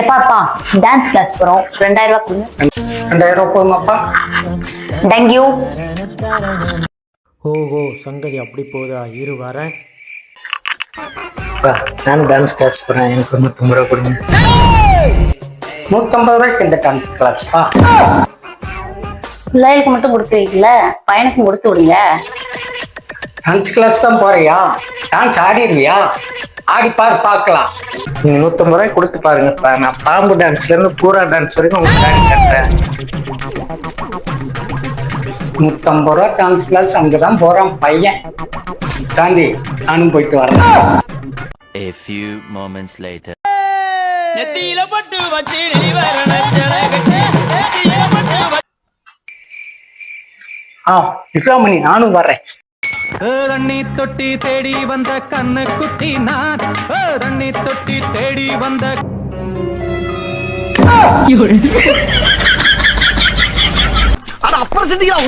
எப்பாப்பா dance class போறோம், 2000 ரூபாய் கொடுங்க. 2000 ரூபாய் போதுமாப்பா? தேங்க்யூ. ஓஹோ, சங்கதி அப்படி போதா, இரு வரேன். நானும் டான்ஸ் கிளாஸ் போறேன், எனக்கு 150 ரூபா கொடுங்க. 150 ரூபாய்க்கு இந்த டான்ஸ் கிளாஸ்ப்பா. பிள்ளைகளுக்கு மட்டும் கொடுக்குறீங்கல்ல, பையனுக்கும் கொடுத்து விடுங்க. டான்ஸ் கிளாஸ் தான் போறியா? டான்ஸ் ஆடிடுவியா? ஆடி பாரு பார்க்கலாம். நீங்க 150 ரூபாய் கொடுத்து பாருங்கப்பா. நான் பாம்பு டான்ஸ்ல இருந்து பூரா டான்ஸ் வரைக்கும் உங்களுக்கு ஆடி கட்டுறேன். 150 ரூபா டான்ஸ் கிளாஸ், அங்கதான் போறான் பையன். காந்தி, நானும் போயிட்டு வரேன். A few moments later. நெத்தியில பட்டு வச்சி நீ வரன ஜலகட்டி நெத்தியில பட்டு விக்ரமணி, நானும் வர்றேன். தண்ணி தொட்டி தேடி வந்த கண்ணு குட்டி நான், தண்ணி தொட்டி தேடி வந்த அப்புறம் செஞ்சீங்களா?